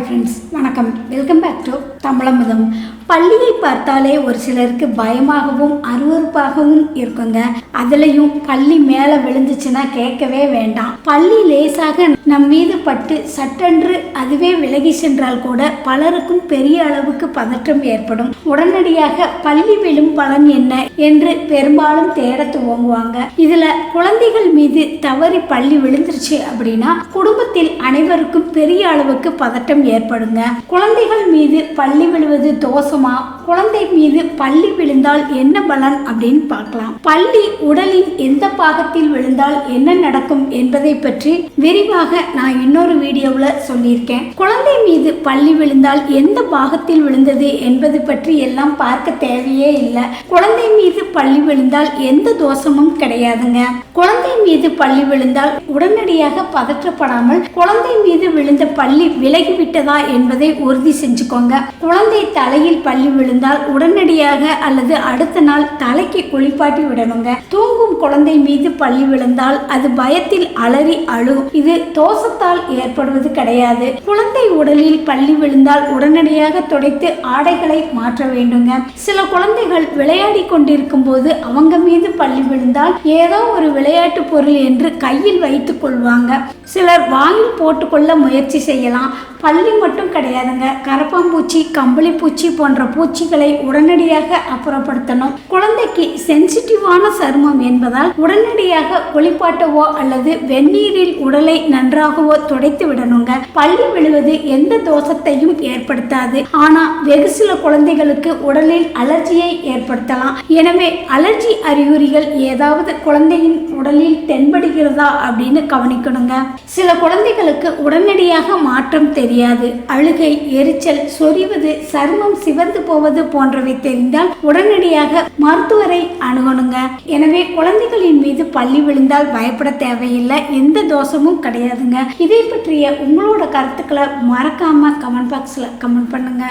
Hi friends, வணக்கம். Welcome back to Tamilamudham. பள்ளியை பார்த்தாலே ஒரு சிலருக்கு பயமாகவும் அருவருப்பாகவும் இருக்குங்க. அதுலேயும் பள்ளி மேலே விழுந்துச்சுன்னா கேட்கவே வேண்டாம். பள்ளி லேசாக நம் மீது பட்டு சட்டென்று அதுவே விலகி சென்றால் கூட பலருக்கும் பெரிய அளவுக்கு பதற்றம் ஏற்படும். உடனடியாக பள்ளி விழும் பலன் என்ன என்று பெரும்பாலும் தேட துவங்குவாங்க. இதுல குழந்தைகள் மீது தவறி பள்ளி விழுந்துருச்சு அப்படின்னா குடும்பத்தில் அனைவருக்கும் பெரிய அளவுக்கு பதட்டம் ஏற்படுங்க. குழந்தைகள் மீது பள்ளி விழுவது தோஷமா, குழந்தை மீது பள்ளி விழுந்தால் என்ன பலன் அப்படின்னு பார்க்கலாம். பள்ளி உடலின் எந்த பாகத்தில் விழுந்தால் என்ன நடக்கும் என்பதை பற்றி விரிவாக நான் இன்னொரு வீடியோவில் சொல்லியிருக்கேன். குழந்தை மீது பள்ளி விழுந்தால் எந்த பாகத்தில் விழுந்தது என்பது பற்றி எல்லாம் பார்க்க தேவையே இல்லை. குழந்தை மீது பள்ளி விழுந்தால் எந்த தோஷமும் கிடையாதுங்க. குழந்தை மீது பள்ளி விழுந்தால் உடனடியாக பதற்றப்படாமல் குழந்தை மீது விழுந்த பள்ளி விலகிவிட்டதா என்பதை உறுதி செஞ்சுக்கோங்க. குழந்தை தலையில் பள்ளி விழுந்தால் உடனடியாக அல்லது அடுத்த நாள் தலைக்கு குளிப்பாட்டி விடணுங்க. தூங்கும் குழந்தை மீது பள்ளி விழுந்தால் அது பயத்தில் அலறி அழும். இது தோஷத்தால் ஏற்படுவது கிடையாது. குழந்தை உடலில் பள்ளி விழுந்தால் உடனடியாக துடைத்து ஆடைகளை மாற்ற வேண்டுங்க. சில குழந்தைகள் விளையாடி கொண்டிருக்கும் போது அவங்க மீது பள்ளி விழுந்தால் ஏதோ ஒரு விளையாட்டு பொருள் என்று கையில் வைத்துக் கொள்வாங்க. சிலர் வாயில் போட்டுக்கொள்ள முயற்சி செய்யலாம். பள்ளி மட்டும் கிடையாதுங்க, கரப்பாம்பூச்சி, கம்பளி பூச்சி போன்ற பூச்சிகளை உடனடியாக அப்புறப்படுத்தணும். குழந்தைக்கு சென்சிட்டிவான சருமம் என்பதால் உடனடியாக குளிப்பாட்டவோ அல்லது வெந்நீரில் உடலை நன்றாகவோ துடைத்து விடணுங்க. பள்ளி விழுவது எந்த தோஷத்தையும் ஏற்படுத்தாது. ஆனா வெகு சில குழந்தைகளுக்கு உடலில் அலர்ஜியை ஏற்படுத்தலாம். எனவே அலர்ஜி அறிகுறிகள் ஏதாவது குழந்தையின் உடலில் தென்படுகிறதா அப்படின்னு கவனிக்கணுங்க. சில குழந்தைகளுக்கு உடனடியாக மாற்றம் தெரியாது. அழுகை, எரிச்சல், சொறிவது, சருமம் சிவந்து போவது போன்றவை தெரிந்தால் உடனடியாக மருத்துவரை அணுகணுங்க. எனவே குழந்தைகளின் மீது பள்ளி விழுந்தால் பயப்பட தேவையில்லை. எந்த தோஷமும் கிடையாதுங்க. இதை பற்றிய உங்களோட கருத்துக்களை மறக்காம கமெண்ட் பாக்ஸ்ல கமெண்ட் பண்ணுங்க.